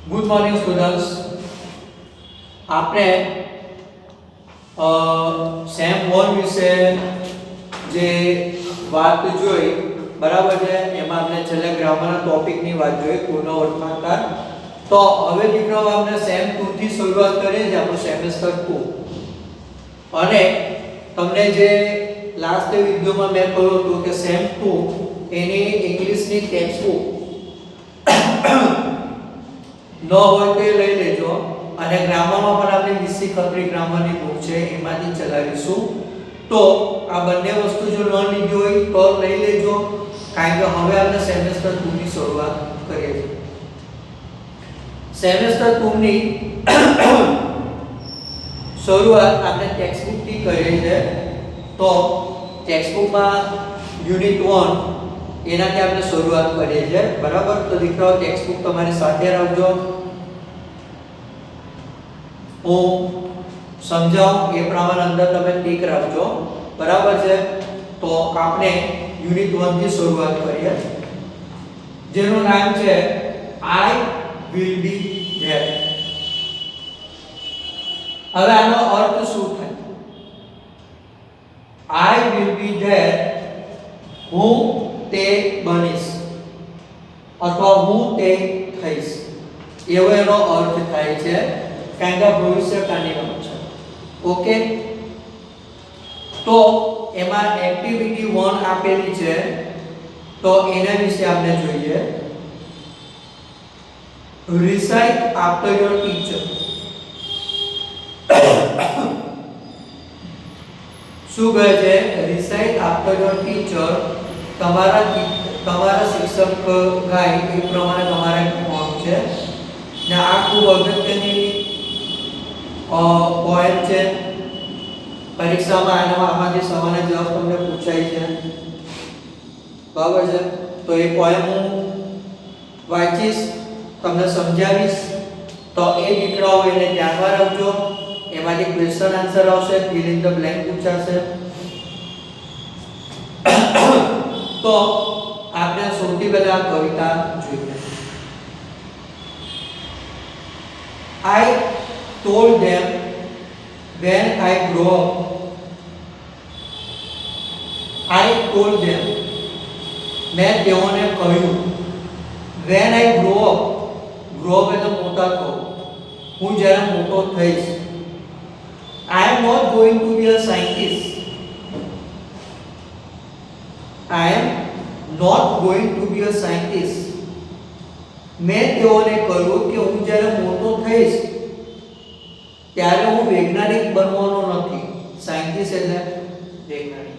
Good morning students. આપણે same 1 વિશે જે વાત જોઈ બરાબર છે, એમાં આપણે છેલ્લે ગ્રામરના ટોપિકની વાત જોઈ, પૂર્ણ વર્તમાનકાળ. તો હવે દીકરાઓ આપણે સેમ 2 થી શરૂઆત કરીએ છીએ, આપણું સેમેસ્ટર 2. અને તમને જે લાસ્ટ વિડિયોમાં મેં કહ્યું હતું કે સેમ 2 એની ઇંગ્લિશની ટેક્સ્ટબુક ન હોય તો લઈ લેજો, અને ગ્રામરમાં પણ આપણે વિસી ખત્રી ગ્રામરની બુક છે એમાંથી ચલાવીશું. તો આ બંને વસ્તુ જો ન લીધી હોય તો લઈ લેજો, કારણ કે હવે આપણે સેમેસ્ટર 2 ની શરૂઆત કરીએ છીએ. સેમેસ્ટર 2 ની શરૂઆત આપણે ટેક્સ્ટબુક થી કરીએ છીએ. તો ટેક્સ્ટબુકમાં યુનિટ 1 એનાથી આપણે શરૂઆત કરીએ છીએ, બરાબર. તો દીકરાઓ ટેક્સ્ટબુક તમારી સાથે રાખજો, હું સમજાવું એ પ્રમાણે અંદર તમે ટીક રાખજો, બરાબર છે. તો આપણે યુનિટ 1 થી શરૂઆત કરીએ, જેનું નામ છે આઈ વિલ બી ધેર. હવે આનો અર્થ શું થાય? આઈ વિલ બી ધેર, હું તે બનીશ અથવા હું તે થઈશ, એવો એનો અર્થ થાય છે, કારણ કે ભવિષ્યકાળની વાત છે. ઓકે, તો એમાં એક્ટિવિટી 1 આપેલી છે, તો એના વિશે આપણે જોઈએ. Recite after your teacher. શું કહે છે? રિસાઇટ આફ્ટર યોર ટીચર, તમારા શિક્ષક ગાય એ પ્રમાણે તમારે કહેવાનું છે. ને આ ખૂબ અગત્યની પોઈન્ટ છે, પરીક્ષામાં આમાંથી સવાલના જવાબ તમને પૂછાય છે, બરાબર છે. તો એ પોઈન્ટ હું વાંચીશ, તમને સમજાવીશ, તો એ દીકરાઓ એને ધ્યાનમાં રાખજો. એમાંથી ક્વેશ્ચન આન્સર આવશે, ફિલ ઇન ધ બ્લેન્ક પૂછાશે. તો આપણે સૌથી પહેલા કવિતા જોઈએ. I told them when I grow up. I told them, મેં તેઓને કહ્યું, when I grow up, grow up એટલે મોટા થવું, હું જ્યારે મોટો થઈશ. I am not going to be a scientist. I am not going to be a scientist. મેં તેઓને કહ્યું કે હું જ્યારે મોટો થઈશ ત્યારે હું વૈજ્ઞાનિક બનવાનો નથી. સાયન્ટિસ્ટ એટલે વૈજ્ઞાનિક.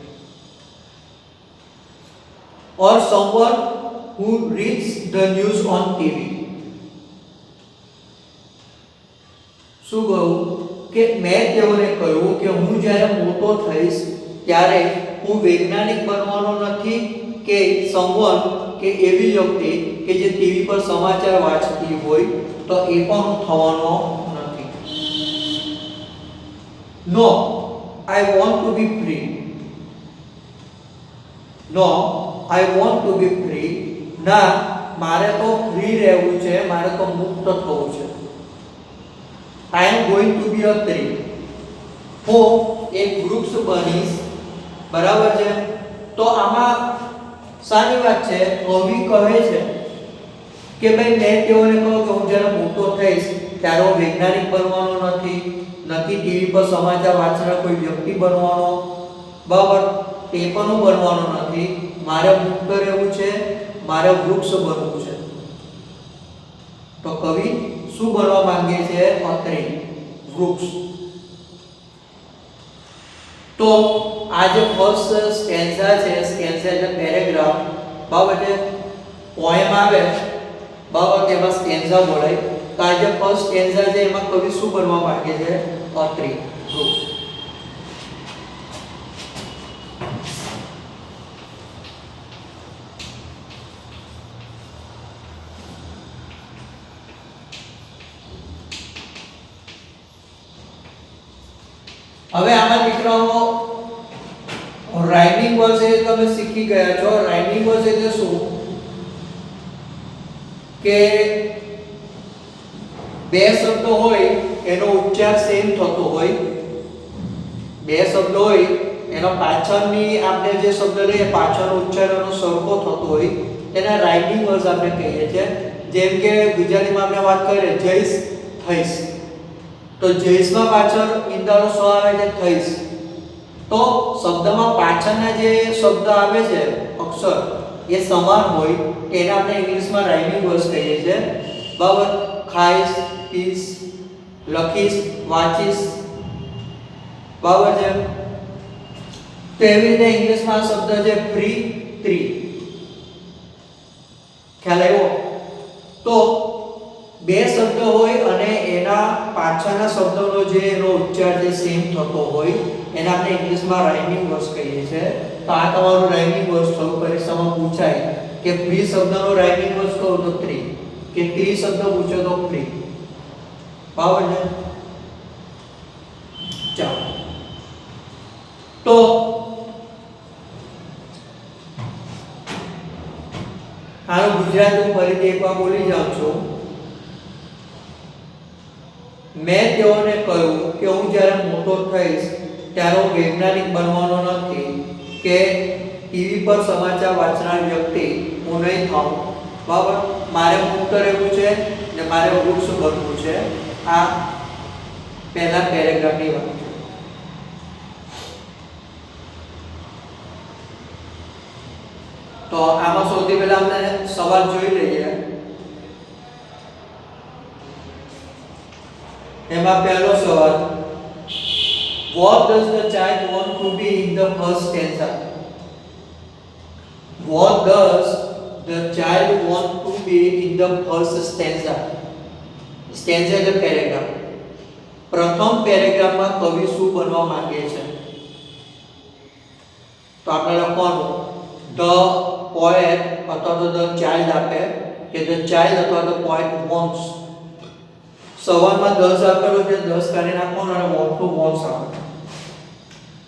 Or someone who reads the news on TV. શું કહું કે મેં તેઓને કહ્યું કે હું જ્યારે મોટો થઈશ ત્યારે હું વૈજ્ઞાનિક બનવાનો નથી, કે someone કે એવી વ્યક્તિ કે જે ટીવી પર સમાચાર વાંચતી હોય તો એ પણ હું થવાનો નથી. No, I want to be free. No, I want to be free. ના, મારે તો ફ્રી રહેવું છે, મારે તો મુક્ત થવું છે. I am going to be a tree. હું એક વૃક્ષ બનીશ, બરાબર છે. તો આમાં સારી વાત છે, કવિ કહે છે કે ભાઈ મેં તેઓને કહ્યું કે હું જ્યારે મોટો થઈશ ત્યારે હું વૈજ્ઞાનિક બનવાનો નથી, ટીવી પર સમાચાર વાંચનાર કોઈ વ્યક્તિ બનવાનો, બરાબર, તે પણ હું બનવાનો નથી. મારે મુક્ત રહેવું છે, મારે વૃક્ષ બનવું છે. તો કવિ શું બનવા માંગે છે? અત્રી, વૃક્ષ. તો આ જે ફર્સ્ટ સ્ટેન્ઝા છે, સ્ટેન્ઝા એટલે પેરેગ્રાફ, બરાબર છે, પોએમ આવે, બરાબર, તેમાં સ્ટેન્ઝા બોલાય. તો આ જે ફર્સ્ટ સ્ટેન્ઝા છે એમાં કવિ શું બનવા માંગે છે? અત્રી, વૃક્ષ. હવે આમાં દીકરાઓ રાઇમિંગ વર્સ એ તમે શીખી ગયા છો. રાઇમિંગ વર્સ એટલે શું? કે બે શબ્દો હોય એનો ઉચ્ચાર સેમ થતો હોય, બે શબ્દો હોય એનો પાછળની આપણે જે શબ્દ લઈએ પાછળનો ઉચ્ચાર એનો સરખો થતો હોય તેના રાઇમિંગ વર્ડ આપણે કહીએ છીએ. જેમ કે ગુજરાતીમાં આપણે વાત કરીએ જઈશ થઈશ, તો જઈશમાં પાછળ ઈંદાનો સ આવે છે થઈશ, તો શબ્દમાં પાછળના જે શબ્દ આવે છે અક્ષર એ સમાન હોય એને આપણે ઇંગ્લિશમાં રાઇમિંગ વર્ડ કહીએ છીએ. બરાબર, ખાઈશ, પીશ, લખીશ, વાંચીશ, બરાબર છે. તો એવી રીતે ઇંગ્લિશમાં શબ્દ છે ફ્રી, ટ્રી. ખ્યાલ આવ્યો? તો બે શબ્દ હોય અને એના પાછળના શબ્દનો જે એનો ઉચ્ચાર જે સેમ થતો હોય એને આપણે ઇંગ્લિશમાં રાઇમિંગ વર્ડ્સ કહીએ છીએ. તો આ તમારું રાઇમિંગ વર્ડ્સ થયું. પરીક્ષામાં પૂછાય કે ફ્રી શબ્દનો રાઇમિંગ વર્ડ્સ કહો તો ટ્રી, કે ટ્રી શબ્દ પૂછો તો ફ્રી. બરાબર છે? ચાલો, તો હાલ ગુજરાતી ફરીથી એકવાર બોલી જાઉં છું. મેં તેઓને કહ્યું કે હું જ્યારે મોટો થઈશ ત્યારે હું વૈજ્ઞાનિક બનવાનો નથી કે ટીવી પર સમાચાર વાંચનાર વ્યક્તિ હું નહીં થાઉં. બરાબર, મારે મુક્ત રહેવું છે ને મારે વૃક્ષ બનવું છે. આ પહેલા પેરેગ્રાફની વાત છે. તો આમાં સૌથી પહેલા આપણે સવાલ જોઈ લઈએ. એમાં પહેલો સવાલ, what does the child want to be in the first stanza? What does the child want to be in the first stanza? Stanza એટલે પેરેગ્રાફ. પ્રથમ પેરેગ્રાફમાં કવિ શું બનવા માંગે છે? તો આપણે લખવાનું the poet અથવા તો the child આપે કે the child અથવા the poet wants. સવાલમાં 10 આપેલો છે, 10 કાઢી નાખવાનો અને want to wants આવે.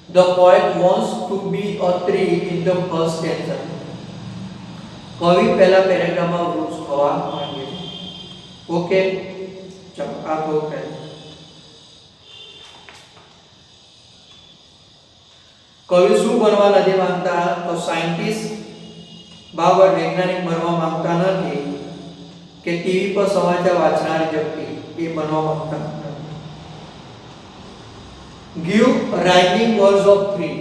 The poet wants to be a tree in the first stanza. કવિ પહેલા પેરેગ્રાફમાં વૃક્ષ થવા માંગે છે. ઓકે, ચાલો આ તો પહેલા. કવિ શું બનવા નથી માંગતા? તો સાયન્ટિસ્ટ, બરાબર, વૈજ્ઞાનિક બનવા માંગતા નથી કે ટીવી પર સમાચાર વાંચનાર વ્યક્તિ એ બનવા માંગતા નથી. Give rhyming words of three.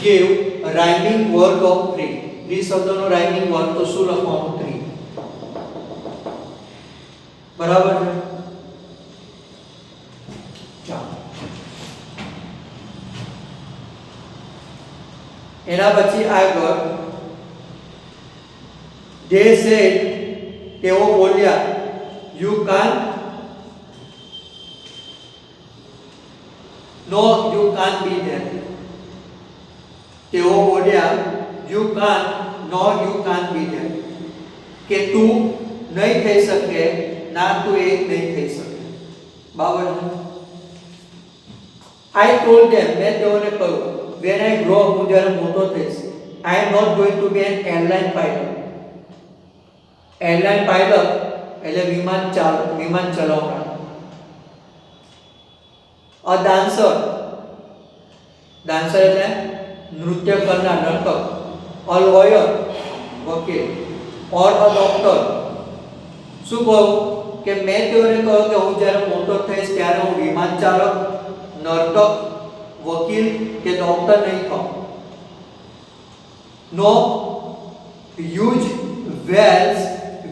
Give rhyming word of three. ત્રી શબ્દનો રાઇમિંગ વર્ડ તો શું લખવાનું? ત્રી. બરાબર છે? ચાલો, એના પછી આગળ they said, તેઓ બોલ્યા, you can't, no you can't be there. તેઓ બોલ્યા you can't, no you can't be there. કે તું નહીં થઈ શકે, ના તું એ નહીં થઈ શકે. બરાબર? I told them, મેં તેઓને કહ્યું, when I grow up, હું જ્યારે મોટો થઈશ, I am not going to be an airline pilot. Airline pilot એટલે વિમાન ચાલક, વિમાન ચલાવનાર. અ ડાન્સર, ડાન્સર એટલે નૃત્ય કરનાર, નર્તક. અ લોયર, વકીલ. ઓર અ ડોક્ટર. શું કહું કે મેં તેઓને કહ્યું કે હું જ્યારે મોટો થઈશ ત્યારે હું વિમાન ચાલક, નર્તક, વકીલ કે ડોક્ટર નહીં થાઉં. નો huge whales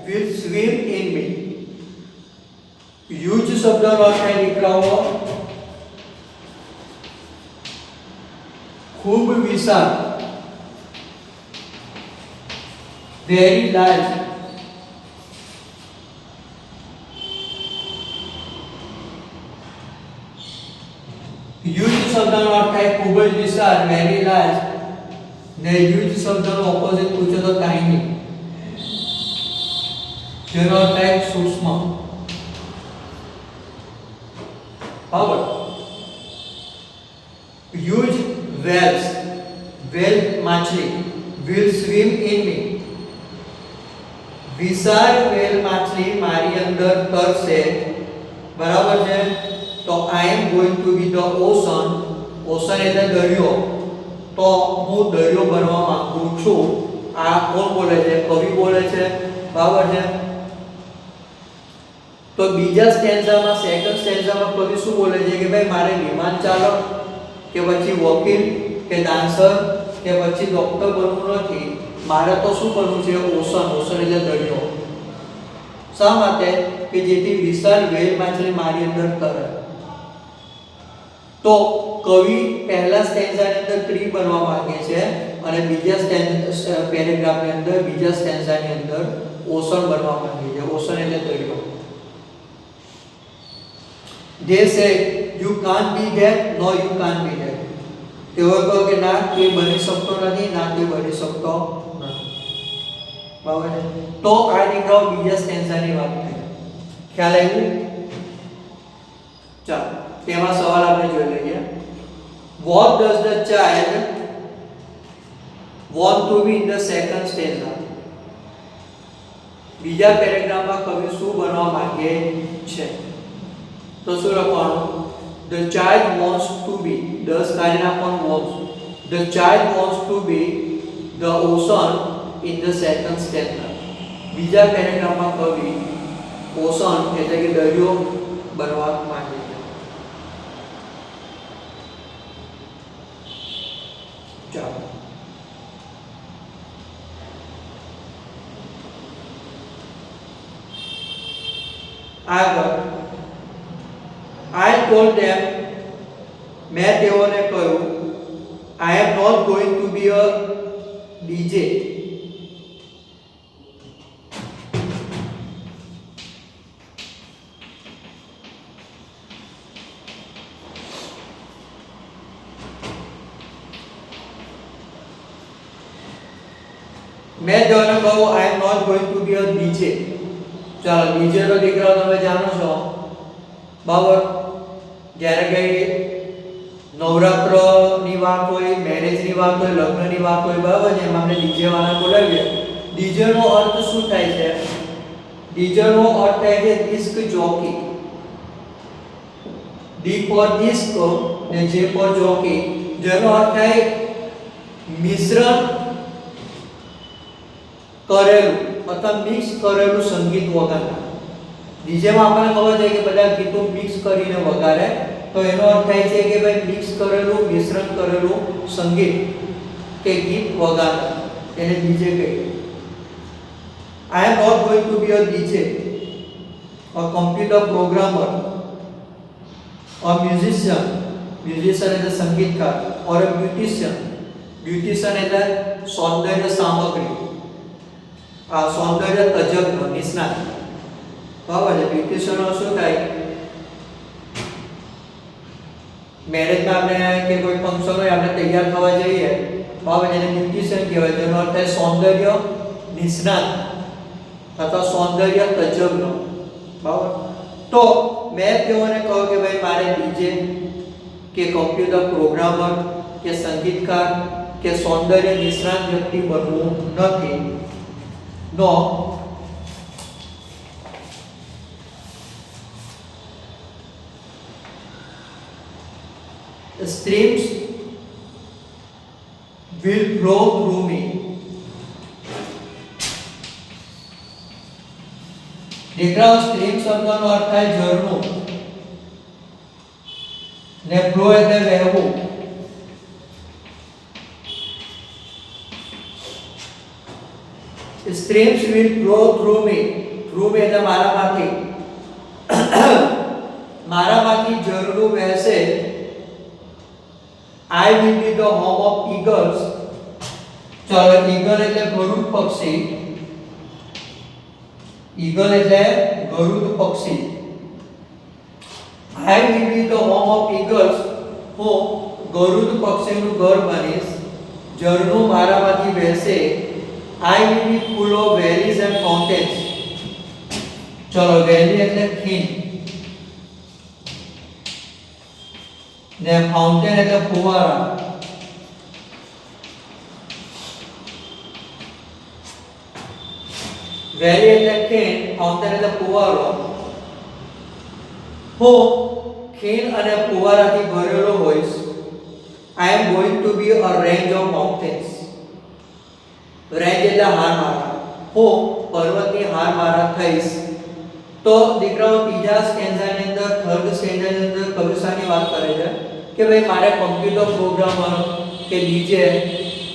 will swim in me. huge શબ્દનો અર્થ થાય દીકરાઓ ખૂબ વિશાળ, very large. huge શબ્દનો અર્થ થાય ખૂબ જ વિશાળ, very large. ને huge શબ્દનો ઓપોઝિટ પૂછો તો tiny, જેનો અર્થ થાય સૂક્ષ્મ. બરાબર? huge whales, whale માછલી, will swim in me. વિશાળ વેલ માછલી મારી અંદર તરશે, બરાબર છે? તો I am going to be the ocean, ocean એટલે દરિયો, તો હું દરિયો બનવા માંગુ છું. આ કોણ બોલે છે? કવિ બોલે છે, બરાબર છે? તો બીજા સ્ટેન્ઝામાં, સેકન્ડ સ્ટેન્ઝામાં કવિ શું બોલે છે કે ભાઈ મારે વિમાન ચાલક કે પછી વકીલ કે ડાન્સર કે પછી ડોક્ટર બનવું નથી, મારે તો શું બનવું છે? ઓશન, ઓશન એટલે દરિયો. શા માટે? કે જેથી વિશાળ વેલ માછલી મારી અંદર તરે. તો કવિ પહેલા સ્ટેન્ઝાની અંદર ટ્રી બનવા માંગે છે અને બીજા પેરેગ્રાફની અંદર, બીજા સ્ટેન્ઝાની અંદર ઓશન બનવા માંગે છે. ઓશન એટલે દરિયો. They said you can't be that, no you can't be that. તેઓ કહે કે ના તે બની શકતો નથી, ના તે બની શકતો નથી. બરાબર છે? તો આ દીકરાઓ બીજા સ્ટેન્ઝાની વાત થઈ. ખ્યાલ આવ્યો? ચાલો તેમાં સવાલ આપણે જોઈ લઈએ. What does the child want to be in the second stanza? બીજા પેરેગ્રાફમાં કવિ શું બનવા માંગે છે? તો શું લખવાનું? The child wants to be, 10 કાઢી નાખવાનું wants. The child wants to be the ocean in the second stanza. બીજા પેરેગ્રાફમાં કવિ ઓશન એટલે કે દરિયો બનવા માંગે છે. ચાલો આગળ. I told them, मैं તેઓને કહ્યું, I am not going to be a DJ. मैं તેઓને કહું I am not going to be a DJ. ચાલો DJ તો દીકરાઓ તમે જાણો છો, બરાબર? જ્યારે કઈ નવરાત્રની વાત હોય, મેરેજની વાત હોય, લગ્નની વાત હોય, બરાબર છે? એમાં આપણે ડીજે વાળા બોલાવીએ. ડીજે નો અર્થ શું થાય છે? ડીજે નો અર્થ થાય છે disk jockey. D for disk ને જે ફોર જોકી, જેનો અર્થ થાય મિશ્રણ કરેલું અથવા મિક્સ કરેલું સંગીત વગાડનાર. ડીજેમાં આપણને ખબર છે કે બધા ગીતો મિક્સ કરીને વગાડે, તો એનો અર્થ થાય છે કે ભાઈ મિક્સ કરેલું, મિશ્રણ કરેલું સંગીત કે ગીત વગાડે, એને ડીજે કહીએ. I am not going to be a DJ, a computer programmer, a musician, musician એટલે સંગીતકાર, or a beautician, beautician એટલે સૌંદર્ય સામગ્રી, આ સૌંદર્ય તજજ્ઞ, નિષ્ણાત. બરાબર છે? બ્યુટિશિયન શું થાય? મેરેજમાં આપણે કે કોઈ ફંક્શન હોય, આપણે તૈયાર થવા જઈએ, બરાબર, એને બ્યુટિશિયન કહેવાય. જેનો અર્થ થાય સૌંદર્ય નિષ્ણાત અથવા સૌંદર્ય તજજ્ઞ. બરાબર? તો મેં તેઓને કહ્યું કે ભાઈ મારે ડીજે કે કમ્પ્યુટર પ્રોગ્રામર કે સંગીતકાર કે સૌંદર્ય નિષ્ણાત વ્યક્તિ બનવું નથી. નો streams will flow through me. દીકરાઓ સ્ટ્રીમ શબ્દનો અર્થ થાય ઝરણું ને ફ્લો એટલે વહેવું. Streams will flow through me. Through me એટલે મારામાંથી. મારામાંથી ઝરણું વહેશે. I will be the home of eagles. ચાલો ઈગલ એટલે ગરુડ પક્ષી. ઈગલ એટલે ગરુડ પક્ષી. I will be the home of eagles. હું ગરુડ પક્ષીનું ઘર બનીશ. ઝરણું મારામાંથી વહેશે. I will be full of valleys and fountains. ચાલો વેલી એટલે ખીણ ને ફાઉન્ટેન એટલે ફુવારા. વેલી એટલે ખીણ, ફાઉન્ટેન એટલે ફુવારો. હું ખીણ અને ફુવારાથી ભરેલો હોઈશ. I am going to be a range of mountains. Range એટલે હારમાળા. હું પર્વતની હારમાળા થઈશ. તો દીકરાઓ ત્રીજા સ્ટેન્ઝાની અંદર, થર્ડ સ્ટેન્ઝાની અંદર કવિ શાની વાત કરે છે કે ભાઈ મારે કોમ્પ્યુટર પ્રોગ્રામર કે ડીજે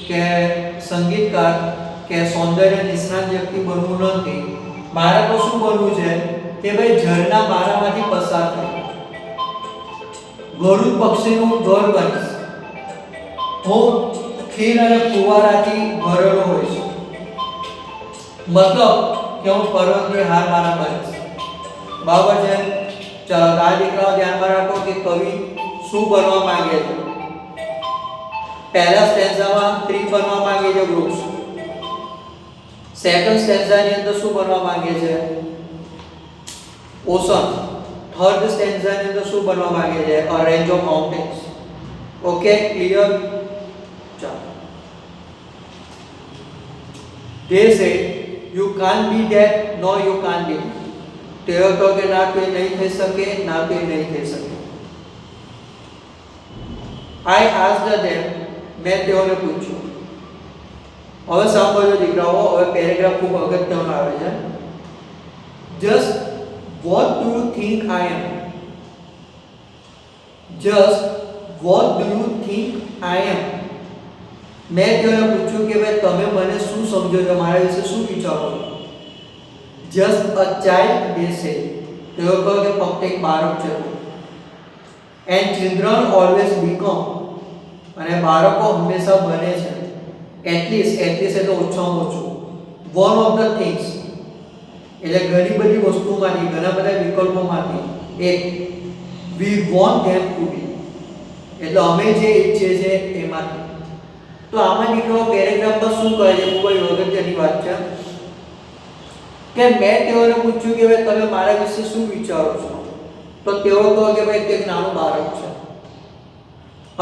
કે સંગીતકાર કે સૌંદર્ય નિષ્ણાત વ્યક્તિ બનવું નથી. મારે તો શું બનવું છે કે ભાઈ ઝરણા મારામાંથી પસાર થાય, ગરુડ પક્ષીનું ઘર બનીશ. હું ખીણ અને ફુવારાથી ભરેલો હોઈશ. મતલબ કે હું પર્વતની હારમાળા બનીશ. બરાબર છે. ચલો આ દીકરાઓ ધ્યાનમાં રાખો કે કવિ શું બનવા માંગે છે. પહેલા સ્ટેન્ઝામાં ટ્રી બનવા માંગે છે, વૃક્ષ. સેકન્ડ સ્ટેન્ઝાની અંદર શું બનવા માંગે છે? ઓશન. થર્ડ સ્ટેન્ઝાની અંદર શું બનવા માંગે છે? A range of mountains. Okay, clear? ચાલો. They say you can't be that, no you can't be. તેઓ કહે કે ના તો એ નહીં થઈ શકે, ના તો એ નહીં થઈ શકે. I asked them, મેં તેઓને પૂછ્યું. હવે સાંભળજો દીકરાઓ, હવે પેરેગ્રાફ ખૂબ અગત્યનો આવે છે. Just what do you think I am? Just what do you think I am? મેં તેઓને પૂછ્યું કે ભાઈ તમે મને શું સમજો છો, મારા વિશે શું વિચારો છો? Just a child, they say. તેઓ કહે કે ફક્ત એક બાળક છે. And children always become. અને બાળકો હંમેશા બને છે. At least એટલે ઓછામાં ઓછું. One of the things. એટલે ઘણી બધી વસ્તુમાંથી, ઘણા બધા વિકલ્પોમાંથી એક. We want them to be. એટલે અમે જે ઈચ્છીએ છીએ એમાંથી. તો આમાં દીકરાઓ પેરેગ્રાફમાં શું કહે છે, ખૂબ જ અગત્યની વાત છે કે મેં તેઓને પૂછ્યું કે ભાઈ તમે મારા વિશે શું વિચારો છો? તો તેઓ કહે કે ભાઈ તે એક નાનું બાળક છે.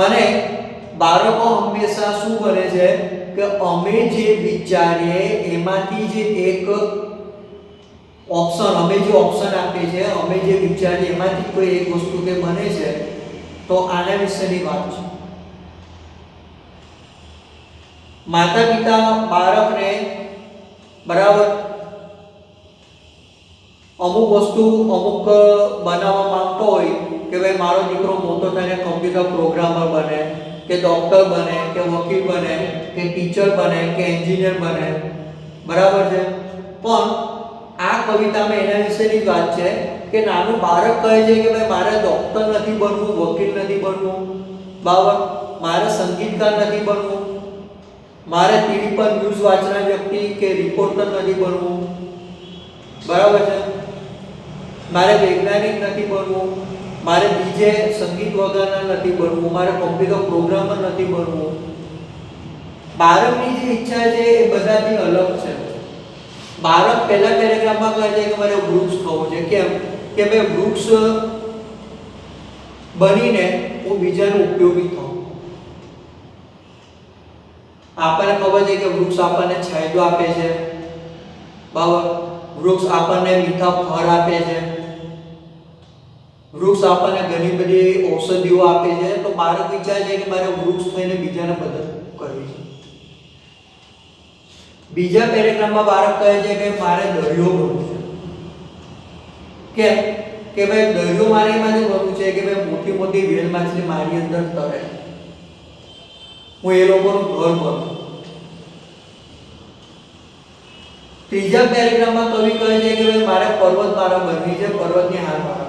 અને બાળકો હંમેશા શું બને છે કે અમે જે વિચારીએ એમાંથી જે એક ઓપ્શન, અમે જે ઓપ્શન આપીએ છીએ, અમે જે વિચારીએ એમાંથી કોઈ એક વસ્તુ કે બને છે. તો આના વિશેની વાત છે. માતા પિતા બાળકને બરાબર અમુક વસ્તુ અમુક બનાવવા માંગતો હોય કે ભાઈ મારો દીકરો મોટો થઈને કોમ્પ્યુટર પ્રોગ્રામર બને, કે ડોક્ટર બને, કે વકીલ બને, કે ટીચર બને, કે એન્જિનિયર બને. બરાબર છે. પણ આ કવિતામાં એના વિશેની વાત છે કે નાનું બાળક કહે છે કે ભાઈ મારે ડોક્ટર નથી બનવું, વકીલ નથી બનવું, બરાબર, મારે સંગીતકાર નથી બનવું, મારે ટીવી પર ન્યૂઝ વાંચનાર વ્યક્તિ કે રિપોર્ટર નથી બનવું. બરાબર છે. મારે વૈજ્ઞાનિક નથી બનવું, મારે ડીજે સંગીત વગાડનાર નથી બનવું, મારે કોમ્પ્યુટર પ્રોગ્રામર નથી બનવું. બાળકની જે ઈચ્છા છે એ બધાથી અલગ છે. બાળક પહેલા પેરેગ્રાફમાં કહે છે કે મારે વૃક્ષ થવું છે. કેમ? કે મેં વૃક્ષ બનીને હું બીજાને ઉપયોગી થઉં. આપણને ખબર છે કે વૃક્ષ આપણને છાંયો આપે છે, બરાબર, વૃક્ષ આપણને મીઠા ફળ આપે છે, વૃક્ષ આપણને ઘણી બધી ઔષધિઓ આપે છે. તો બાળક વિચારે છે કે મારે વૃક્ષ થઈને બીજાને મદદ કરવી છે. બીજા પેરેગ્રાફમાં બાળક કહે છે કે મારે દરિયો બનવું છે. કેમ? કે ભાઈ દરિયો મારે એમાંથી બનવું છે કે ભાઈ મોટી મોટી વેલ માછલી મારી અંદર તરે, હું એ લોકોનું ઘર બનું. ત્રીજા પેરેગ્રાફમાં કવિ કહે છે કે ભાઈ મારે પર્વતમાળા બનવી છે, પર્વતની હારમાળા.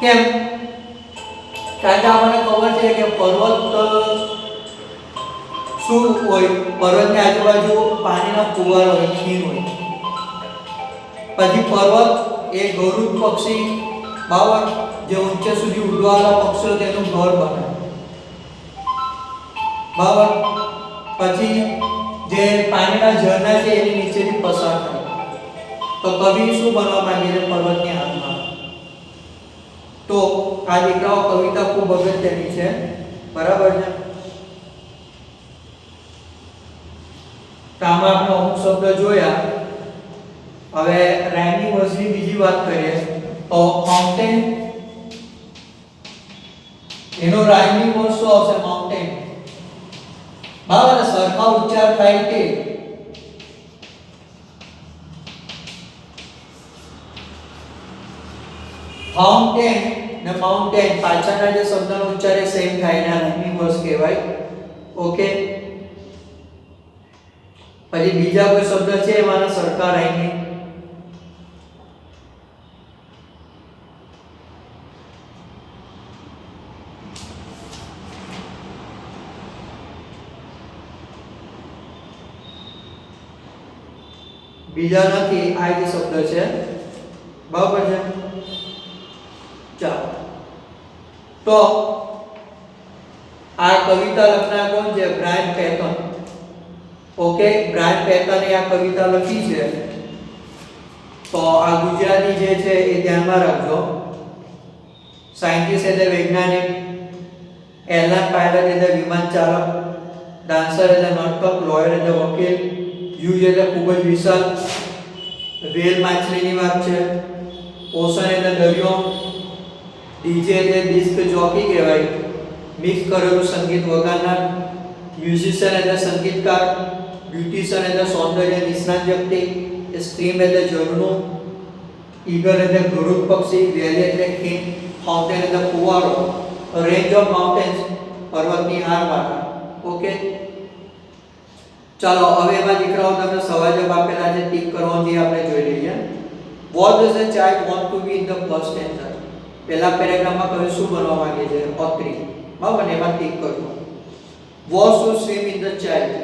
કેમ? કારણ કે આપણને ખબર છે કે પર્વત શું હોય? પર્વતની આજુબાજુ પાણીના ફુવારા હોય, ખીણ હોય. પછી પર્વત એ ગરુડ પક્ષી, બરાબર, જે ઊંચે સુધી ઉડવાવાળા પક્ષીઓ તેનું ઘર બને. બરાબર. પછી જે પાણીના ઝરણા છે એની નીચેથી પસાર થાય. તો કવિ શું બનવા માંગે છે? પર્વતની હાથમાં. તો આ દીકરાઓ કવિતા ખૂબ અગત્યની છે. બરાબર છે. તો આમાં આપણે અમુક શબ્દ જોયા હવે રાઇમિંગ વર્ડ્સની બીજી વાત કરીએ તો માઉન્ટેન, એનો રાઇમિંગ વર્ડ શું આવશે? માઉન્ટેન. બરાબર, સરખા ઉચ્ચાર થાય તે. ફાઉન્ટેન ને માઉન્ટેન પાછળના જે શબ્દનો ઉચ્ચાર એ સેમ થાય ને રાઇમિંગ વર્ડ્સ કહેવાય. ઓકે, પછી બીજા કોઈ શબ્દ છે એમાંના સરખા રાઇમિંગ? બીજા નથી, આ જે શબ્દ છે. બરાબર છે. ચાલો, તો આ કવિતા લખનાર કોણ છે? Brian pattern. ઓકે, બ્રાયન પેટને આ કવિતા લખી છે. તો આ ગુજરાતી જે છે એ ધ્યાનમાં રાખજો. સાયન્ટિસ્ટ એટલે વૈજ્ઞાનિક, એરલાઇન પાયલટ એટલે વિમાન ચાલક, ડાન્સર એટલે નર્તક, લોયર એટલે વકીલ, યુઝ એટલે ખૂબ જ વિશાળ, વેલ માછલીની વાત છે, ઓશન એટલે દરિયો, ડીજે એટલે ડિસ્ક જોકી કહેવાય, મિક્સ કરેલું સંગીત વગાડનાર, મ્યુઝિશિયન એટલે સંગીતકાર, બ્યુટિશિયન એટલે સૌંદર્ય નિષ્ણાત વ્યક્તિ, સ્ટ્રીમ એટલે ઝરણું, ઈગલ એટલે ગરુડ પક્ષી, વેલી એટલે ખીણ, ફાઉન્ટેન એટલે ફુવારો, રેન્જ ઓફ માઉન્ટેન્સ પર્વતની હારમાળા. ઓકે, ચાલો હવે એમાં દીકરાઓ તમને સવાલ જવાબ આપેલા છે, ટીક કરવાનું જે આપણે જોઈ લઈએ. What does a child want to B in the first standard? પહેલા પેરેગ્રાફમાં કવિ શું બનવા માંગે છે? અત્રી. બરાબર ને, એમાં ટીક કરજો. What should swim in the child?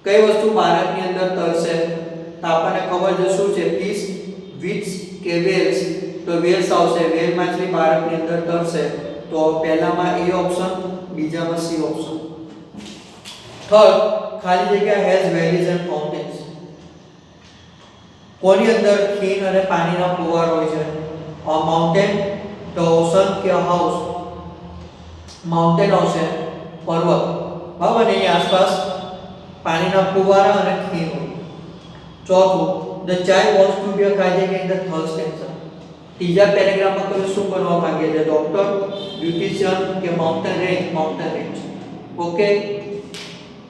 કઈ વસ્તુ બાળકની અંદર તરશે? તો આપણને ખબર છે શું છે? ફિશ, વિટ્સ કે વેલ્સ? તો વેલ્સ આવશે. વેલ માછલી બાળકની અંદર તરશે. તો પહેલામાં એ ઓપ્શન, બીજામાં સી ઓપ્શન. થર્ડ, ખાલી જગ્યા હેઝ વેલીઝ એન્ડ ફાઉન્ટેન્સ. કોની અંદર ખીણ અને પાણીના ફુવારા હોય છે? અ માઉન્ટેન, ધ ઓશન કે હાઉસ? માઉન્ટેન આવશે, પર્વત. બરાબર ને, એની આસપાસ પાણીના ફુવારા અને ખીણ હોય. ચોથું, ધ ચાઇલ્ડ વોન્ટ્સ ટુ બી અ ખાલી જગ્યા ઇન ધ થર્ડ સ્ટેન્ડર્ડ. ત્રીજા પેરેગ્રાફમાં તમે શું બનવા માંગે છે? ડોક્ટર, બ્યુટિશિયન કે mountain range? Mountain range. Okay,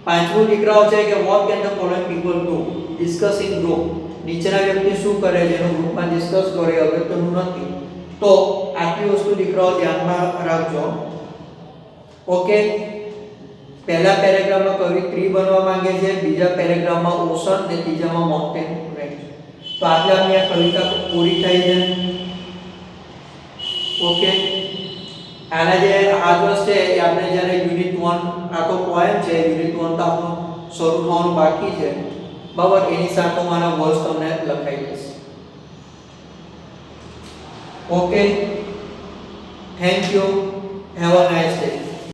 પાંચમું દીકરાઓ છે કે what can the following people do? Discuss in group. નીચેના વ્યક્તિ શું કરે છે એનો ગ્રુપમાં ડિસ્કસ કરે, અગત્યનું નથી. તો આટલી વસ્તુ દીકરાઓ ધ્યાનમાં રાખજો. ઓકે, પહેલા પેરેગ્રાફમાં કવિ ટ્રી બનવા માંગે છે, બીજા પેરેગ્રાફમાં ઓશન અને ત્રીજામાં માઉન્ટેન રેન્જ. તો આજે આપણી આ કવિતા પૂરી થઈ છે. ઓકે, આના જે આગળ છે એ આપણે જ્યારે યુનિટ 1 આ તો પોએમ છે, યુનિટ 1 તો આપણું શરૂ થવાનું બાકી છે. બરાબર, એની સાથે મારા વર્ડ્સ તમને લખાઈ દઈશ. Okay, thank you, have a nice day.